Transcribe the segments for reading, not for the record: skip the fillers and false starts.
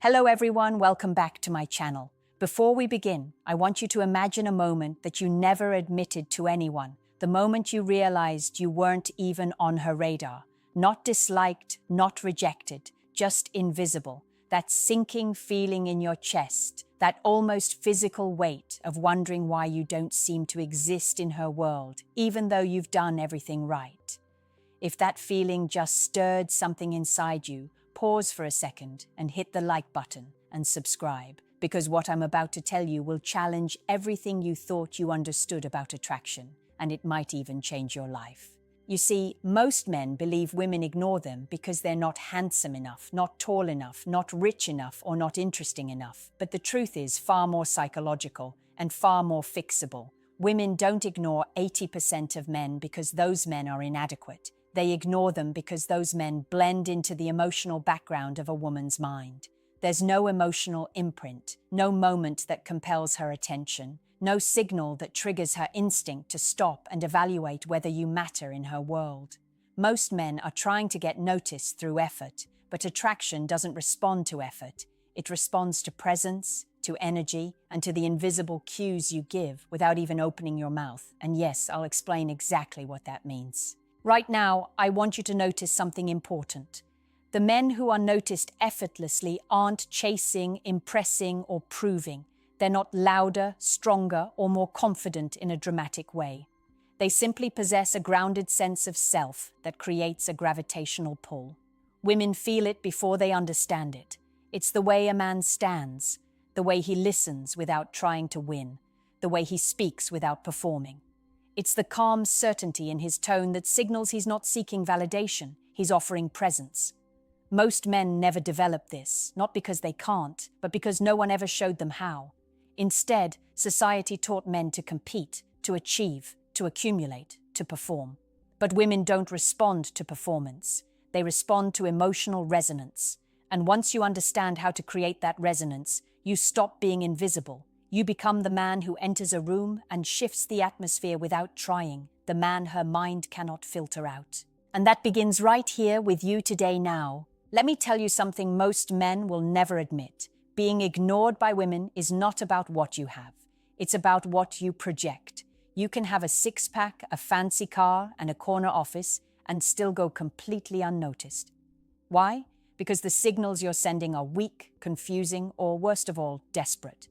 Hello everyone, welcome back to my channel. Before we begin, I want you to imagine a moment that you never admitted to anyone. The moment you realized you weren't even on her radar. Not disliked, not rejected, just invisible. That sinking feeling in your chest, that almost physical weight of wondering why you don't seem to exist in her world, even though you've done everything right. If that feeling just stirred something inside you, pause for a second and hit the like button and subscribe, because what I'm about to tell you will challenge everything you thought you understood about attraction, and it might even change your life. You see, most men believe women ignore them because they're not handsome enough, not tall enough, not rich enough, or not interesting enough. But the truth is far more psychological and far more fixable. Women don't ignore 80% of men because those men are inadequate. They ignore them because those men blend into the emotional background of a woman's mind. There's no emotional imprint, no moment that compels her attention, no signal that triggers her instinct to stop and evaluate whether you matter in her world. Most men are trying to get noticed through effort, but attraction doesn't respond to effort. It responds to presence, to energy, and to the invisible cues you give without even opening your mouth. And yes, I'll explain exactly what that means. Right now, I want you to notice something important. The men who are noticed effortlessly aren't chasing, impressing, or proving. They're not louder, stronger, or more confident in a dramatic way. They simply possess a grounded sense of self that creates a gravitational pull. Women feel it before they understand it. It's the way a man stands, the way he listens without trying to win, the way he speaks without performing. It's the calm certainty in his tone that signals he's not seeking validation, he's offering presence. Most men never develop this, not because they can't, but because no one ever showed them how. Instead, society taught men to compete, to achieve, to accumulate, to perform. But women don't respond to performance. They respond to emotional resonance. And once you understand how to create that resonance, you stop being invisible. You become the man who enters a room and shifts the atmosphere without trying, the man her mind cannot filter out. And that begins right here with you today now. Let me tell you something most men will never admit. Being ignored by women is not about what you have. It's about what you project. You can have a six-pack, a fancy car, and a corner office, and still go completely unnoticed. Why? Because the signals you're sending are weak, confusing, or worst of all, desperate.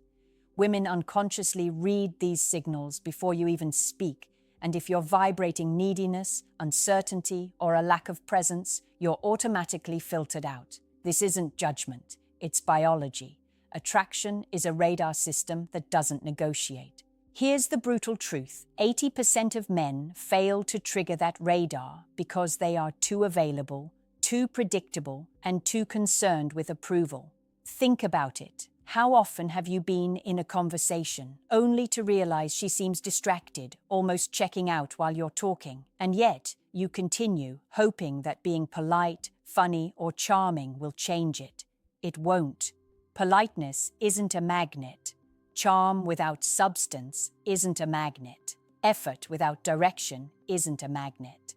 Women unconsciously read these signals before you even speak, and if you're vibrating neediness, uncertainty, or a lack of presence, you're automatically filtered out. This isn't judgment, it's biology. Attraction is a radar system that doesn't negotiate. Here's the brutal truth. 80% of men fail to trigger that radar because they are too available, too predictable, and too concerned with approval. Think about it. How often have you been in a conversation only to realize she seems distracted, almost checking out while you're talking, and yet you continue, hoping that being polite, funny, or charming will change it? It won't. Politeness isn't a magnet. Charm without substance isn't a magnet. Effort without direction isn't a magnet.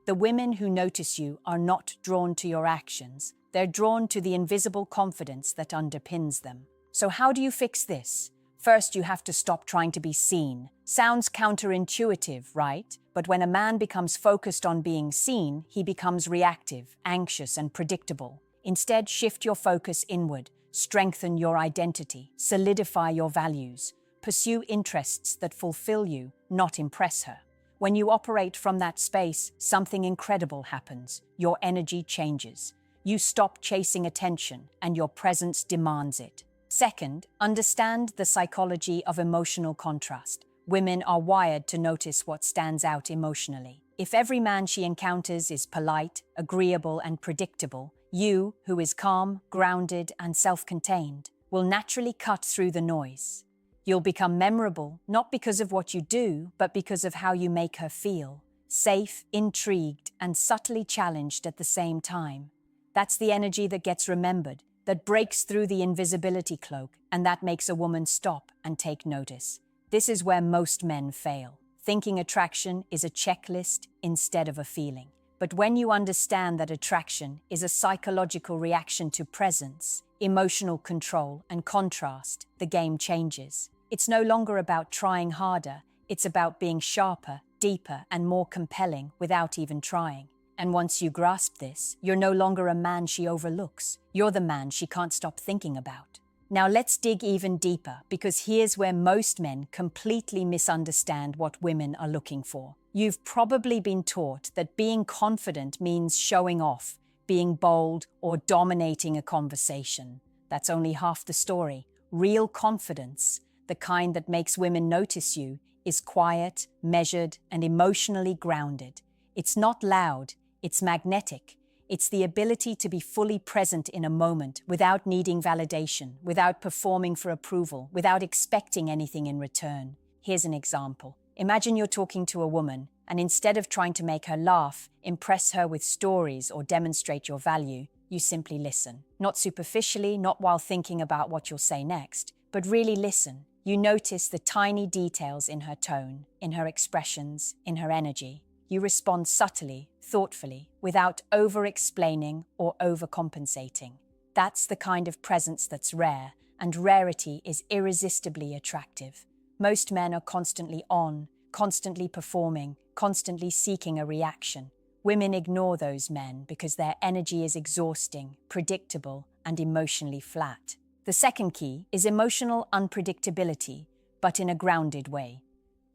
The women who notice you are not drawn to your actions. They're drawn to the invisible confidence that underpins them. So how do you fix this? First, you have to stop trying to be seen. Sounds counterintuitive, right? But when a man becomes focused on being seen, he becomes reactive, anxious, and predictable. Instead, shift your focus inward. Strengthen your identity. Solidify your values. Pursue interests that fulfill you, not impress her. When you operate from that space, something incredible happens. Your energy changes. You stop chasing attention, and your presence demands it. Second, understand the psychology of emotional contrast. Women are wired to notice what stands out emotionally. If every man she encounters is polite, agreeable, and predictable, you, who is calm, grounded, and self-contained, will naturally cut through the noise. You'll become memorable, not because of what you do, but because of how you make her feel. Safe, intrigued, and subtly challenged at the same time. That's the energy that gets remembered, that breaks through the invisibility cloak, and that makes a woman stop and take notice. This is where most men fail, thinking attraction is a checklist instead of a feeling. But when you understand that attraction is a psychological reaction to presence, emotional control, and contrast, the game changes. It's no longer about trying harder, it's about being sharper, deeper, and more compelling without even trying. And once you grasp this, you're no longer a man she overlooks. You're the man she can't stop thinking about. Now let's dig even deeper, because here's where most men completely misunderstand what women are looking for. You've probably been taught that being confident means showing off, being bold, or dominating a conversation. That's only half the story. Real confidence, the kind that makes women notice you, is quiet, measured, and emotionally grounded. It's not loud, it's magnetic. It's the ability to be fully present in a moment without needing validation, without performing for approval, without expecting anything in return. Here's an example. Imagine you're talking to a woman, and instead of trying to make her laugh, impress her with stories, or demonstrate your value, you simply listen. Not superficially, not while thinking about what you'll say next, but really listen. You notice the tiny details in her tone, in her expressions, in her energy. You respond subtly, thoughtfully, without over-explaining or overcompensating. That's the kind of presence that's rare, and rarity is irresistibly attractive. Most men are constantly on, constantly performing, constantly seeking a reaction. Women ignore those men because their energy is exhausting, predictable, and emotionally flat. The second key is emotional unpredictability, but in a grounded way.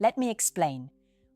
Let me explain.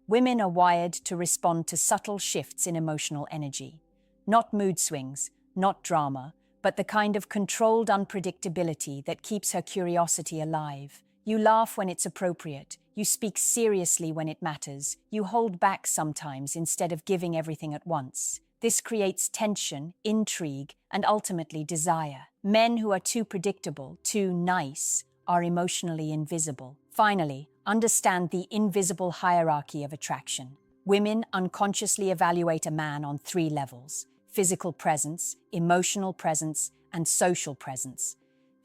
Women are wired to respond to subtle shifts in emotional energy. Not mood swings, not drama, but the kind of controlled unpredictability that keeps her curiosity alive. You laugh when it's appropriate. You speak seriously when it matters. You hold back sometimes instead of giving everything at once. This creates tension, intrigue, and ultimately desire. Men who are too predictable, too nice, are emotionally invisible. Finally, understand the invisible hierarchy of attraction. Women unconsciously evaluate a man on 3 levels: physical presence, emotional presence, and social presence.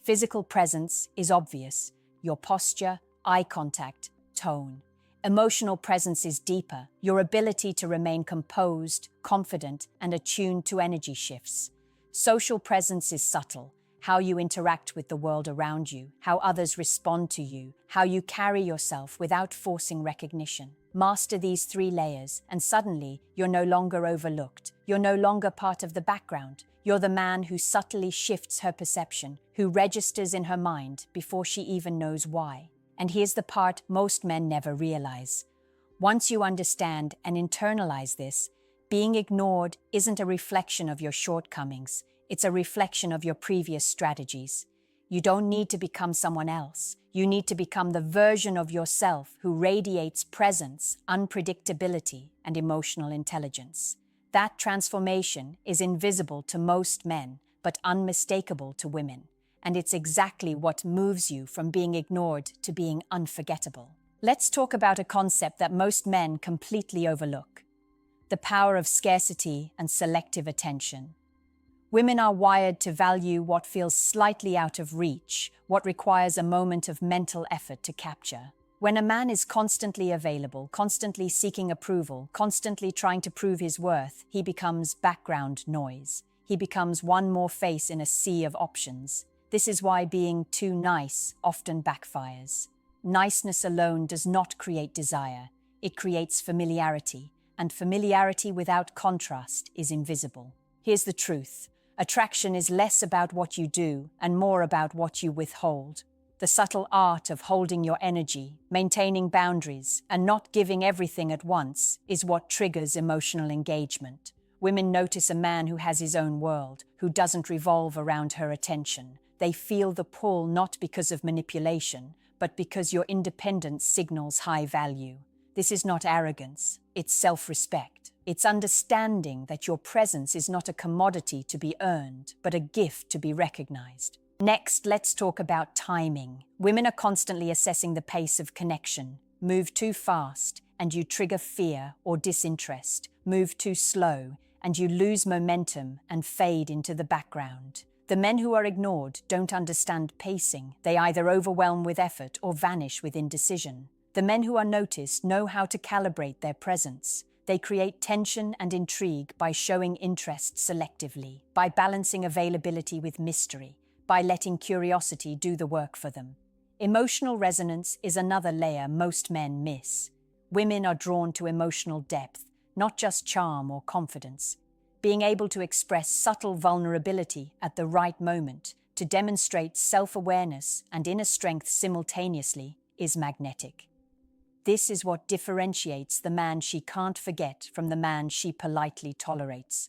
Physical presence is obvious: your posture, eye contact, tone. Emotional presence is deeper: your ability to remain composed, confident, and attuned to energy shifts. Social presence is subtle: how you interact with the world around you, how others respond to you, how you carry yourself without forcing recognition. Master these 3 layers, and suddenly you're no longer overlooked. You're no longer part of the background. You're the man who subtly shifts her perception, who registers in her mind before she even knows why. And here's the part most men never realize. Once you understand and internalize this, being ignored isn't a reflection of your shortcomings. It's a reflection of your previous strategies. You don't need to become someone else. You need to become the version of yourself who radiates presence, unpredictability, and emotional intelligence. That transformation is invisible to most men, but unmistakable to women. And it's exactly what moves you from being ignored to being unforgettable. Let's talk about a concept that most men completely overlook: the power of scarcity and selective attention. Women are wired to value what feels slightly out of reach, what requires a moment of mental effort to capture. When a man is constantly available, constantly seeking approval, constantly trying to prove his worth, he becomes background noise. He becomes one more face in a sea of options. This is why being too nice often backfires. Niceness alone does not create desire. It creates familiarity, and familiarity without contrast is invisible. Here's the truth. Attraction is less about what you do and more about what you withhold. The subtle art of holding your energy, maintaining boundaries, and not giving everything at once is what triggers emotional engagement. Women notice a man who has his own world, who doesn't revolve around her attention. They feel the pull not because of manipulation, but because your independence signals high value. This is not arrogance, it's self-respect. It's understanding that your presence is not a commodity to be earned, but a gift to be recognized. Next, let's talk about timing. Women are constantly assessing the pace of connection. Move too fast, and you trigger fear or disinterest. Move too slow, and you lose momentum and fade into the background. The men who are ignored don't understand pacing. They either overwhelm with effort or vanish with indecision. The men who are noticed know how to calibrate their presence. They create tension and intrigue by showing interest selectively, by balancing availability with mystery, by letting curiosity do the work for them. Emotional resonance is another layer most men miss. Women are drawn to emotional depth, not just charm or confidence. Being able to express subtle vulnerability at the right moment, to demonstrate self-awareness and inner strength simultaneously, is magnetic. This is what differentiates the man she can't forget from the man she politely tolerates.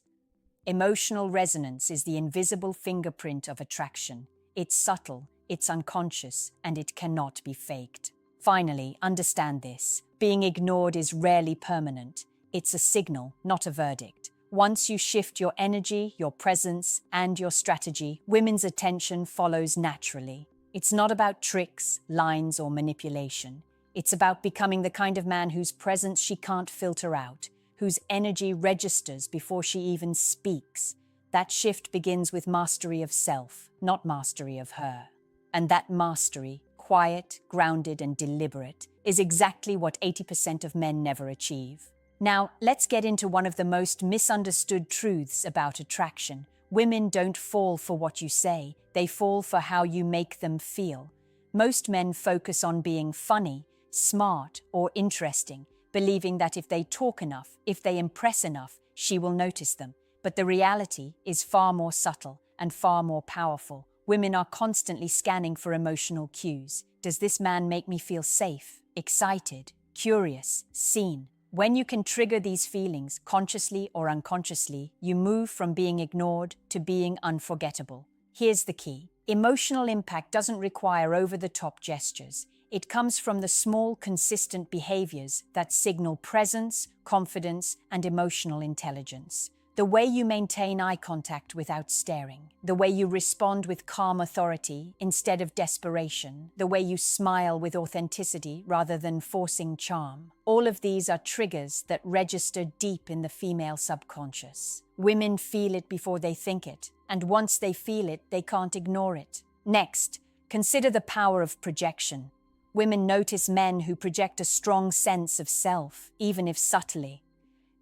Emotional resonance is the invisible fingerprint of attraction. It's subtle, it's unconscious, and it cannot be faked. Finally, understand this. Being ignored is rarely permanent. It's a signal, not a verdict. Once you shift your energy, your presence, and your strategy, women's attention follows naturally. It's not about tricks, lines, or manipulation. It's about becoming the kind of man whose presence she can't filter out, whose energy registers before she even speaks. That shift begins with mastery of self, not mastery of her. And that mastery, quiet, grounded, and deliberate, is exactly what 80% of men never achieve. Now, let's get into one of the most misunderstood truths about attraction. Women don't fall for what you say, they fall for how you make them feel. Most men focus on being funny, smart, or interesting, believing that if they talk enough, if they impress enough, she will notice them. But the reality is far more subtle and far more powerful. Women are constantly scanning for emotional cues. Does this man make me feel safe, excited, curious, seen? When you can trigger these feelings, consciously or unconsciously, you move from being ignored to being unforgettable. Here's the key. Emotional impact doesn't require over-the-top gestures. It comes from the small, consistent behaviors that signal presence, confidence, and emotional intelligence. The way you maintain eye contact without staring, the way you respond with calm authority instead of desperation, the way you smile with authenticity rather than forcing charm. All of these are triggers that register deep in the female subconscious. Women feel it before they think it, and once they feel it, they can't ignore it. Next, consider the power of projection. Women notice men who project a strong sense of self, even if subtly.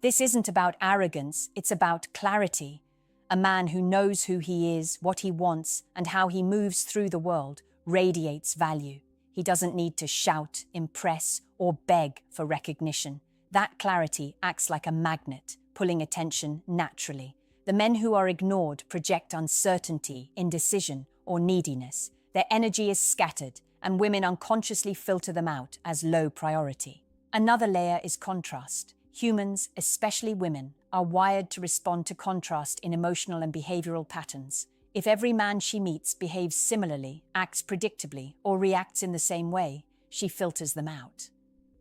This isn't about arrogance, it's about clarity. A man who knows who he is, what he wants, and how he moves through the world radiates value. He doesn't need to shout, impress, or beg for recognition. That clarity acts like a magnet, pulling attention naturally. The men who are ignored project uncertainty, indecision, or neediness. Their energy is scattered, and women unconsciously filter them out as low priority. Another layer is contrast. Humans, especially women, are wired to respond to contrast in emotional and behavioral patterns. If every man she meets behaves similarly, acts predictably, or reacts in the same way, she filters them out.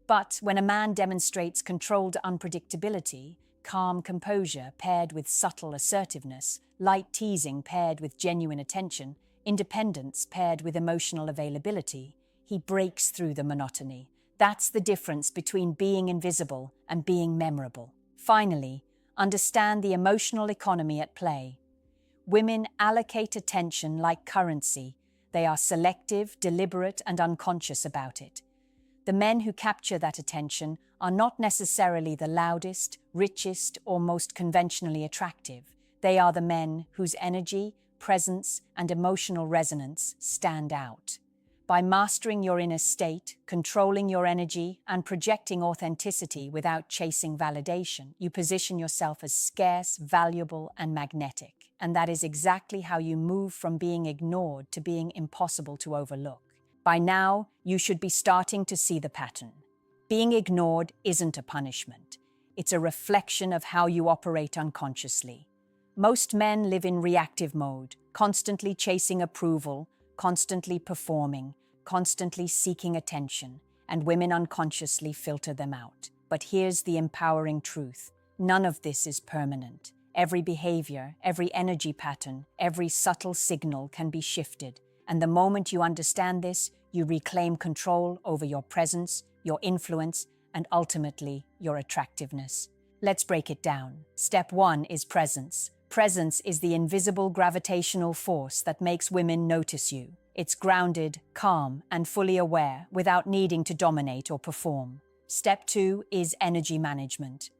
But when a man demonstrates controlled unpredictability, calm composure paired with subtle assertiveness, light teasing paired with genuine attention, independence paired with emotional availability, he breaks through the monotony. That's the difference between being invisible and being memorable. Finally, understand the emotional economy at play. Women allocate attention like currency. They are selective, deliberate, and unconscious about it. The men who capture that attention are not necessarily the loudest, richest, or most conventionally attractive. They are the men whose energy, presence, and emotional resonance stand out. By mastering your inner state, controlling your energy, and projecting authenticity without chasing validation, you position yourself as scarce, valuable, and magnetic. And that is exactly how you move from being ignored to being impossible to overlook. By now, you should be starting to see the pattern. Being ignored isn't a punishment. It's a reflection of how you operate unconsciously. Most men live in reactive mode, constantly chasing approval, constantly performing, constantly seeking attention, and women unconsciously filter them out. But here's the empowering truth. None of this is permanent. Every behavior, every energy pattern, every subtle signal can be shifted. And the moment you understand this, you reclaim control over your presence, your influence, and ultimately, your attractiveness. Let's break it down. Step 1 is presence. Presence is the invisible gravitational force that makes women notice you. It's grounded, calm, and fully aware without needing to dominate or perform. Step 2 is energy management.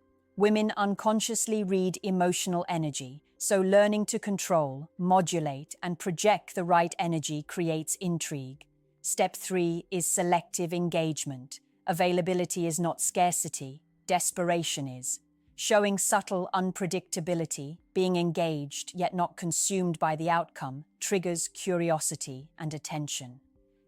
Women unconsciously read emotional energy, so learning to control, modulate, and project the right energy creates intrigue. Step 3 is selective engagement. Availability is not scarcity, desperation is. Showing subtle unpredictability, being engaged yet not consumed by the outcome, triggers curiosity and attention.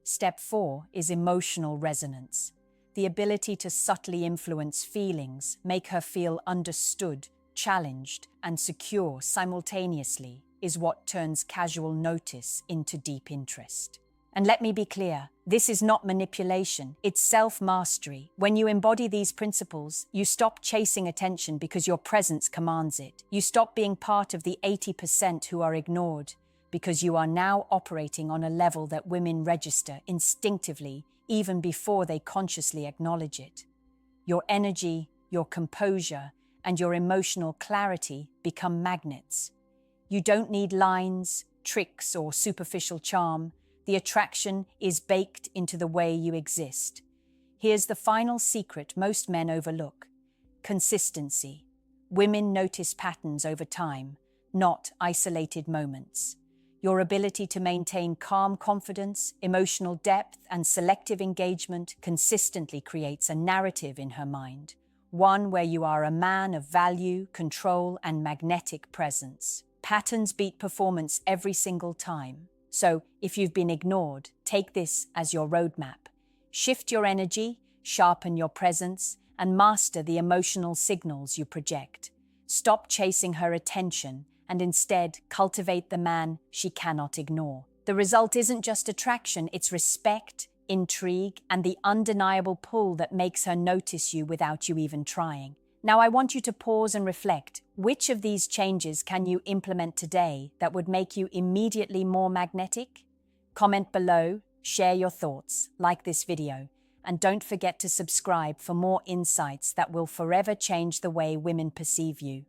Step 4 is emotional resonance. The ability to subtly influence feelings, make her feel understood, challenged, and secure simultaneously, is what turns casual notice into deep interest. And let me be clear, this is not manipulation, it's self-mastery. When you embody these principles, you stop chasing attention because your presence commands it. You stop being part of the 80% who are ignored, because you are now operating on a level that women register instinctively even before they consciously acknowledge it. Your energy, your composure, and your emotional clarity become magnets. You don't need lines, tricks, or superficial charm. The attraction is baked into the way you exist. Here's the final secret most men overlook: consistency. Women notice patterns over time, not isolated moments. Your ability to maintain calm confidence, emotional depth, and selective engagement consistently creates a narrative in her mind, one where you are a man of value, control, and magnetic presence. Patterns beat performance every single time. So, if you've been ignored, take this as your roadmap. Shift your energy, sharpen your presence, and master the emotional signals you project. Stop chasing her attention and instead cultivate the man she cannot ignore. The result isn't just attraction, it's respect, intrigue, and the undeniable pull that makes her notice you without you even trying. Now I want you to pause and reflect. Which of these changes can you implement today that would make you immediately more magnetic? Comment below, share your thoughts, like this video, and don't forget to subscribe for more insights that will forever change the way women perceive you.